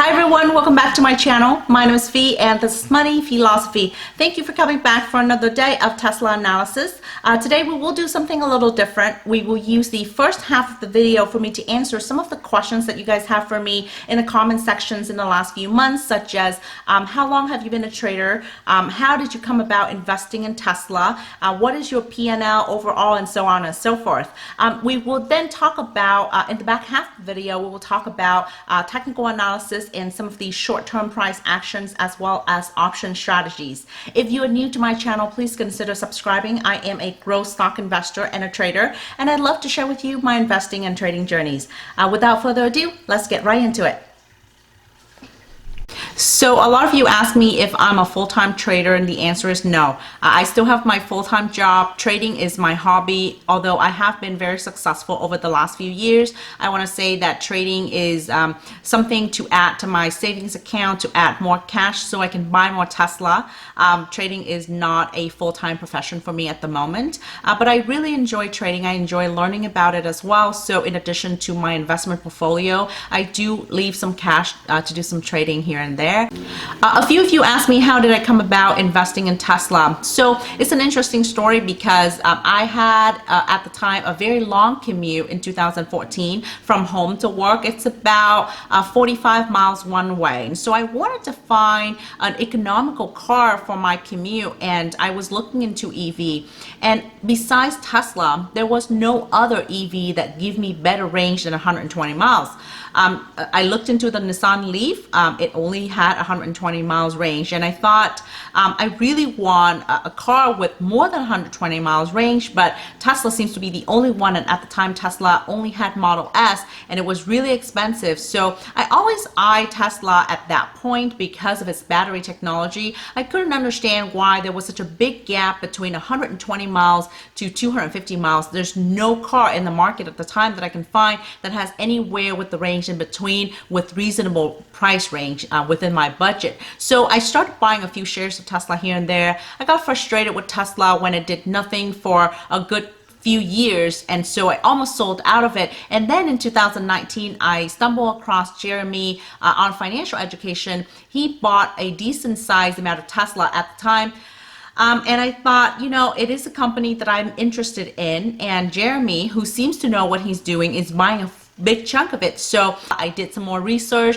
Hi everyone, welcome back to my channel. My name is Phi and this is Money Philosophy. Thank you for coming back for another day of Tesla analysis. Today we will do something a little different. We will use the first half of the video for me to answer some of the questions that you guys have for me in the comment sections in the last few months, such as how long have you been a trader? How did you come about investing in Tesla? What is your P&L overall, and so on and so forth. We will then talk about, in the back half of the video, we will talk about technical analysis and some of these short-term price actions as well as option strategies. If you are new to my channel, please consider subscribing. I am a growth stock investor and a trader, and I'd love to share with you my investing and trading journeys. Without further ado, let's get right into it. So a lot of you ask me if I'm a full-time trader, and the answer is no. I still have my full-time job. Trading is my hobby, although I have been very successful over the last few years. I want to say that trading is something to add to my savings account, to add more cash so I can buy more Tesla. Trading is not a full-time profession for me at the moment, but I really enjoy trading. I enjoy learning about it as well. So in addition to my investment portfolio, I do leave some cash to do some trading here and there. A few of you asked me how did I come about investing in Tesla. So it's an interesting story because I had at the time a very long commute in 2014 from home to work. It's about 45 miles one way. And so I wanted to find an economical car for my commute, and I was looking into EV. And besides Tesla, there was no other EV that gave me better range than 120 miles. I looked into the Nissan Leaf. It only had 120 miles range, and I thought I really want a car with more than 120 miles range, but Tesla seems to be the only one, and at the time Tesla only had Model S, and it was really expensive. So I always eyed Tesla at that point because of its battery technology. I couldn't understand why there was such a big gap between 120 miles to 250 miles. There's no car in the market at the time that I can find that has anywhere with the range in between with reasonable price range within my budget. So I started buying a few shares of Tesla here and there. I got frustrated with Tesla when it did nothing for a good few years, and so I almost sold out of it. And then in 2019 I stumbled across Jeremy on financial education. He bought a decent sized amount of Tesla at the time. And I thought, you know, it is a company that I'm interested in, and Jeremy, who seems to know what he's doing, is buying a big chunk of it. So I did some more research.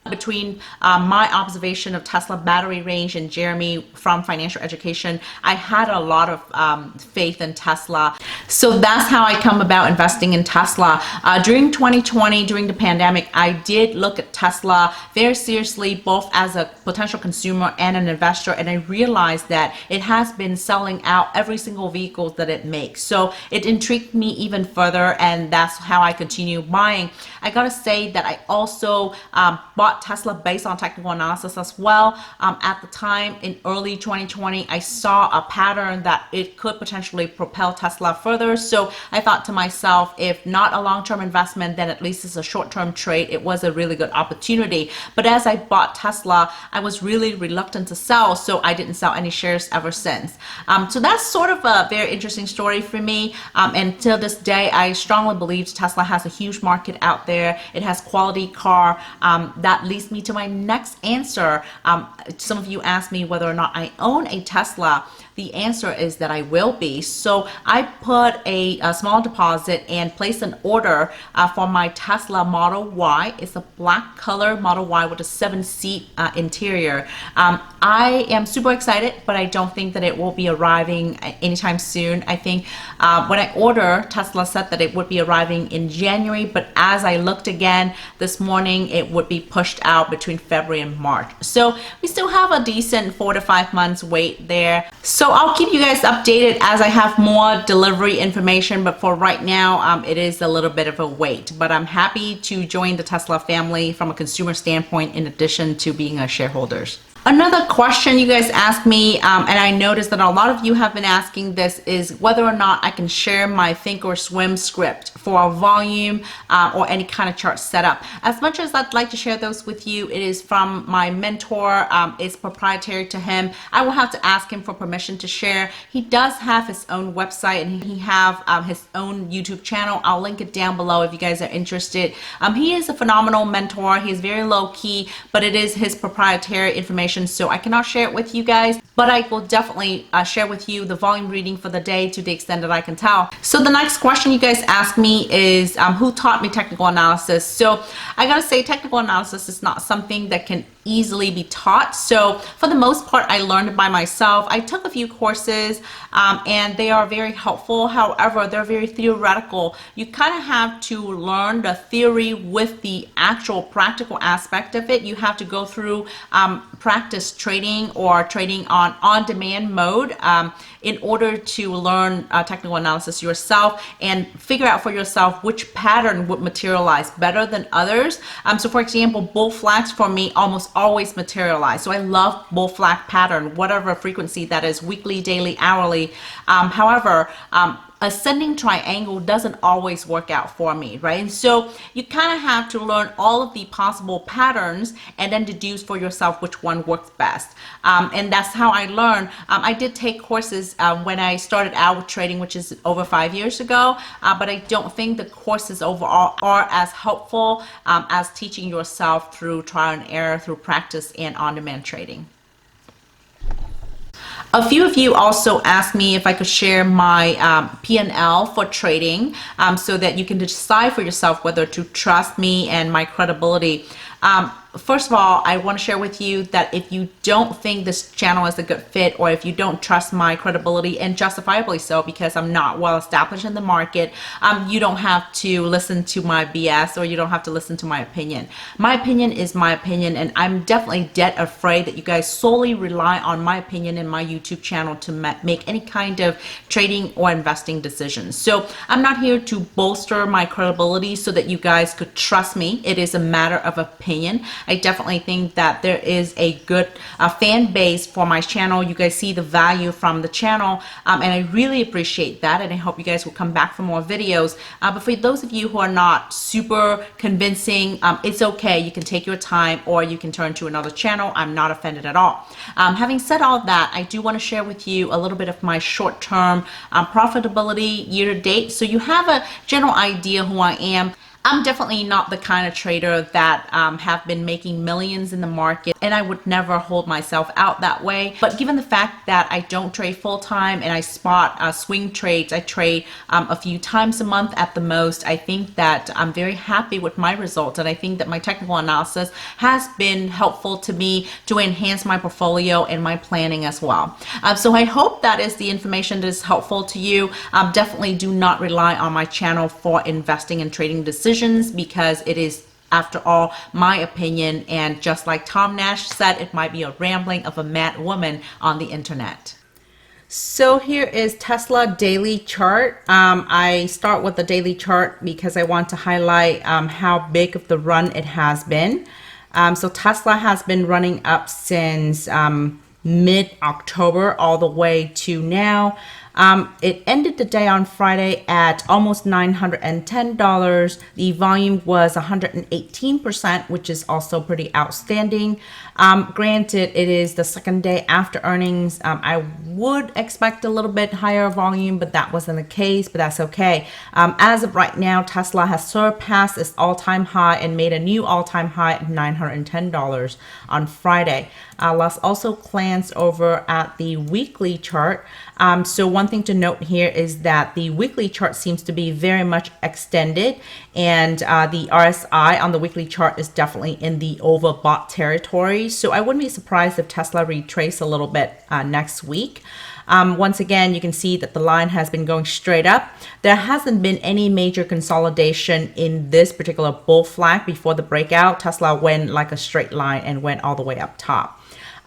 Between my observation of Tesla battery range and Jeremy from financial education, I had a lot of faith in Tesla. So that's how I come about investing in Tesla. During 2020, during the pandemic, I did look at Tesla very seriously, both as a potential consumer and an investor, and I realized that it has been selling out every single vehicle that it makes. So it intrigued me even further, and that's how I continue buying. I gotta say that I also bought Tesla based on technical analysis as well. At the time in early 2020, I saw a pattern that it could potentially propel Tesla further. So I thought to myself, if not a long-term investment, then at least it's a short-term trade. It was a really good opportunity. But as I bought Tesla, I was really reluctant to sell, so I didn't sell any shares ever since. So that's sort of a very interesting story for me. And till this day, I strongly believe Tesla has a huge market out there. It has quality car. That leads me to my next answer. Some of you asked me whether or not I own a Tesla. The answer is that I will be. So I put a small deposit and placed an order for my Tesla Model Y. It's a black color Model Y with a 7-seat interior. I am super excited, but I don't think that it will be arriving anytime soon. I think when I order, Tesla said that it would be arriving in January, but as I looked again this morning, it would be pushed out between February and March. So we still have a decent 4 to 5 months wait there. So I'll keep you guys updated as I have more delivery information, but for right now, it is a little bit of a wait. But I'm happy to join the Tesla family from a consumer standpoint in addition to being a shareholder. Another question you guys asked me, and I noticed that a lot of you have been asking this, is whether or not I can share my Think or Swim script for a volume or any kind of chart setup. As much as I'd like to share those with you, it is from my mentor. It's proprietary to him. I will have to ask him for permission to share. He does have his own website and he have his own YouTube channel. I'll link it down below if you guys are interested. He is a phenomenal mentor. He's very low key, but it is his proprietary information, so I cannot share it with you guys, but I will definitely share with you the volume reading for the day to the extent that I can tell. So the next question you guys asked me is who taught me technical analysis? So I gotta say, technical analysis is not something that can easily be taught. So for the most part, I learned it by myself. I took a few courses and they are very helpful. However, they're very theoretical. You kind of have to learn the theory with the actual practical aspect of it. You have to go through practice trading or trading on on-demand mode in order to learn technical analysis yourself and figure out for yourself which pattern would materialize better than others. So for example, bull flags for me almost always materialize. So I love bull flag pattern, whatever frequency that is, weekly, daily, hourly. However, ascending triangle doesn't always work out for me, right? And so you kind of have to learn all of the possible patterns and then deduce for yourself which one works best. And that's how I learned. I did take courses when I started out with trading, which is over 5 years ago, but I don't think the courses overall are as helpful as teaching yourself through trial and error, through practice and on-demand trading. A few of you also asked me if I could share my P&L for trading so that you can decide for yourself whether to trust me and my credibility. First of all, I want to share with you that if you don't think this channel is a good fit, or if you don't trust my credibility, and justifiably so because I'm not well established in the market, you don't have to listen to my BS, or you don't have to listen to my opinion. My opinion is my opinion, and I'm definitely dead afraid that you guys solely rely on my opinion in my YouTube channel to make any kind of trading or investing decisions. So I'm not here to bolster my credibility so that you guys could trust me. It is a matter of opinion. I definitely think that there is a good fan base for my channel. You guys see the value from the channel, and I really appreciate that, and I hope you guys will come back for more videos. But for those of you who are not super convincing, it's okay. You can take your time, or you can turn to another channel. I'm not offended at all. Having said all of that, I do want to share with you a little bit of my short-term profitability year to date, so you have a general idea who I am. I'm definitely not the kind of trader that have been making millions in the market, and I would never hold myself out that way. But given the fact that I don't trade full-time and I spot swing trades, I trade a few times a month at the most, I think that I'm very happy with my results, and I think that my technical analysis has been helpful to me to enhance my portfolio and my planning as well. So I hope that is the information that is helpful to you. Definitely do not rely on my channel for investing and trading decisions, because it is, after all, my opinion, and just like Tom Nash said, it might be a rambling of a mad woman on the internet. So here is Tesla daily chart. I start with the daily chart because I want to highlight how big of the run it has been. So Tesla has been running up since mid-October all the way to now. It ended the day on Friday at almost $910. The volume was 118%, which is also pretty outstanding. Granted, it is the second day after earnings. I would expect a little bit higher volume, but that wasn't the case, but that's okay. As of right now, Tesla has surpassed its all-time high and made a new all-time high at $910 on Friday. Let's also glance over at the weekly chart. So one thing to note here is that the weekly chart seems to be very much extended, and the RSI on the weekly chart is definitely in the overbought territory. So I wouldn't be surprised if Tesla retrace a little bit next week. Once again, you can see that the line has been going straight up. There hasn't been any major consolidation in this particular bull flag before the breakout. Tesla went like a straight line and went all the way up top.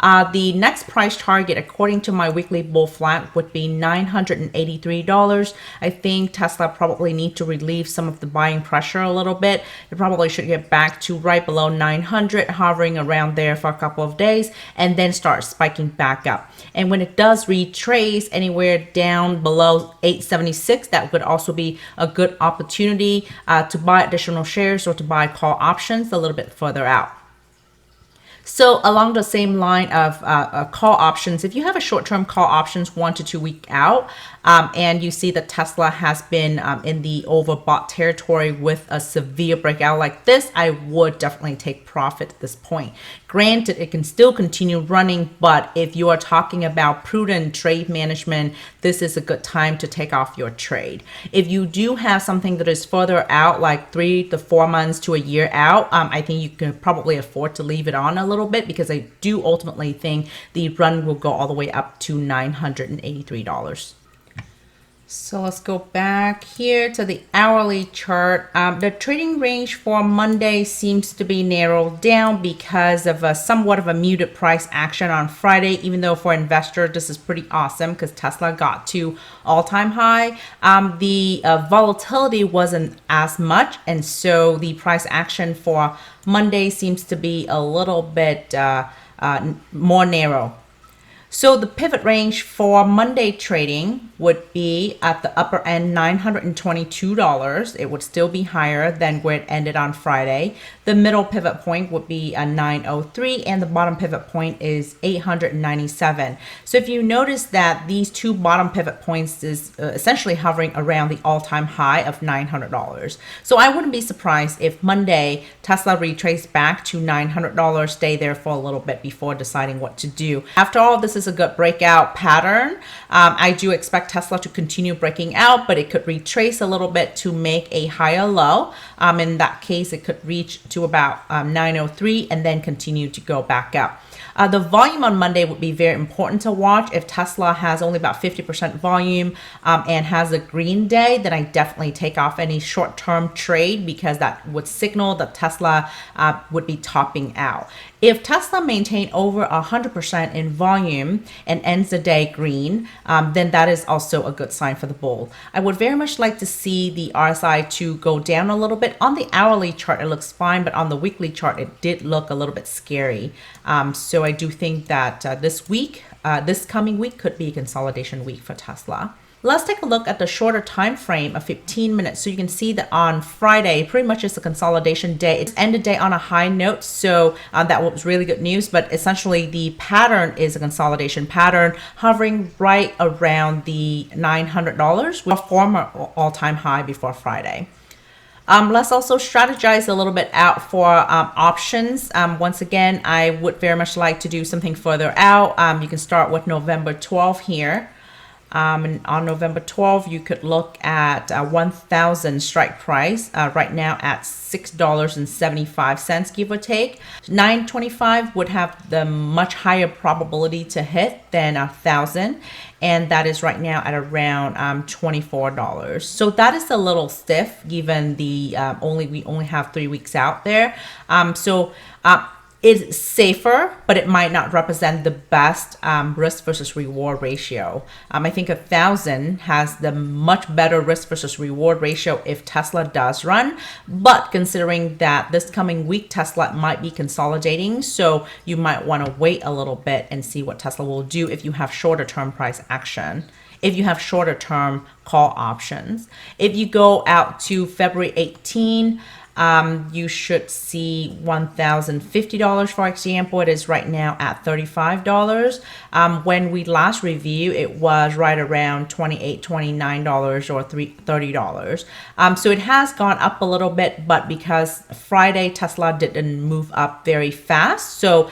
The next price target, according to my weekly bull flag, would be $983. I think Tesla probably need to relieve some of the buying pressure a little bit. It probably should get back to right below 900, hovering around there for a couple of days, and then start spiking back up. And when it does retrace anywhere down below 876, that would also be a good opportunity to buy additional shares or to buy call options a little bit further out. So along the same line of call options, if you have a short-term call options 1 to 2 week out, and you see that Tesla has been in the overbought territory with a severe breakout like this, I would definitely take profit at this point. Granted, it can still continue running, but if you are talking about prudent trade management, this is a good time to take off your trade. If you do have something that is further out, like 3 to 4 months to a year out, I think you can probably afford to leave it on a little bit, because I do ultimately think the run will go all the way up to $983. So let's go back here to the hourly chart. The trading range for Monday seems to be narrowed down because of somewhat of a muted price action on Friday, even though for investor this is pretty awesome because Tesla got to all-time high. The volatility wasn't as much, and so the price action for Monday seems to be a little bit more narrow. So the pivot range for Monday trading would be at the upper end $922. It would still be higher than where it ended on Friday. The middle pivot point would be a 903, and the bottom pivot point is 897. So if you notice that these two bottom pivot points is essentially hovering around the all-time high of $900. So I wouldn't be surprised if Monday Tesla retraced back to $900, stay there for a little bit before deciding what to do. After all, this is a good breakout pattern. I do expect Tesla to continue breaking out, but it could retrace a little bit to make a higher low. In that case, it could reach to about 903 and then continue to go back up. The volume on Monday would be very important to watch. If Tesla has only about 50% volume and has a green day, then I definitely take off any short-term trade, because that would signal that Tesla would be topping out. If Tesla maintain over 100% in volume and ends the day green, then that is also a good sign for the bull. I would very much like to see the RSI to go down a little bit. On the hourly chart, it looks fine, but on the weekly chart, it did look a little bit scary. So I do think that this coming week could be a consolidation week for Tesla. Let's take a look at the shorter time frame of 15 minutes. So you can see that on Friday, pretty much is a consolidation day. It's ended day on a high note, so that was really good news. But essentially, the pattern is a consolidation pattern, hovering right around the $900, with a former all-time high before Friday. Let's also strategize a little bit out for options. Once again, I would very much like to do something further out. You can start with November 12 here. And on November 12, you could look at 1,000 strike price right now at $6.75, give or take. 925 would have the much higher probability to hit than 1,000, and that is right now at around $24. So that is a little stiff given the we only have 3 weeks out there. It's safer, but it might not represent the best risk versus reward ratio. I think 1,000 has the much better risk versus reward ratio if Tesla does run, but considering that this coming week Tesla might be consolidating, so you might want to wait a little bit and see what Tesla will do if you have shorter term price action. If you have shorter term call options. If you go out to February 18, you should see $1,050, for example. It is right now at $35. When we last reviewed, it was right around $28, $29 or $30. So it has gone up a little bit, but because Friday Tesla didn't move up very fast, so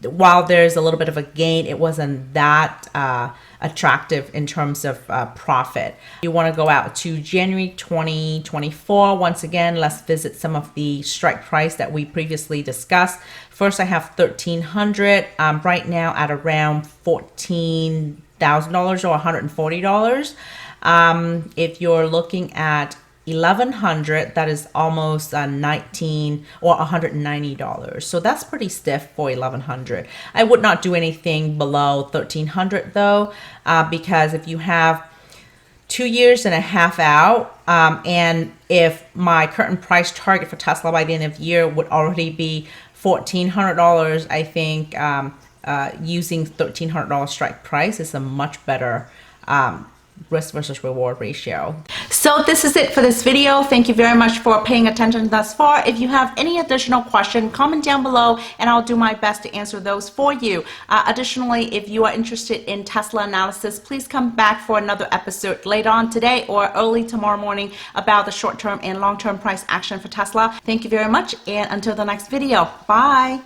while there's a little bit of a gain, it wasn't that attractive in terms of profit. You want to go out to January 2024. Once again, let's visit some of the strike price that we previously discussed. First, I have 1,300 right now at around $14,000 or $140. If you're looking at $1,100, that is almost $19 or $190. So that's pretty stiff for $1,100. I would not do anything below $1,300 though, because if you have 2.5 years out, and if my current price target for Tesla by the end of the year would already be $1,400, I think using $1,300 strike price is a much better risk versus reward ratio. So this is it for this video. Thank you very much for paying attention thus far. If you have any additional question, comment down below and I'll do my best to answer those for you. Additionally, if you are interested in Tesla analysis, please come back for another episode later on today or early tomorrow morning about the short-term and long-term price action for Tesla. Thank you very much, and until the next video, bye.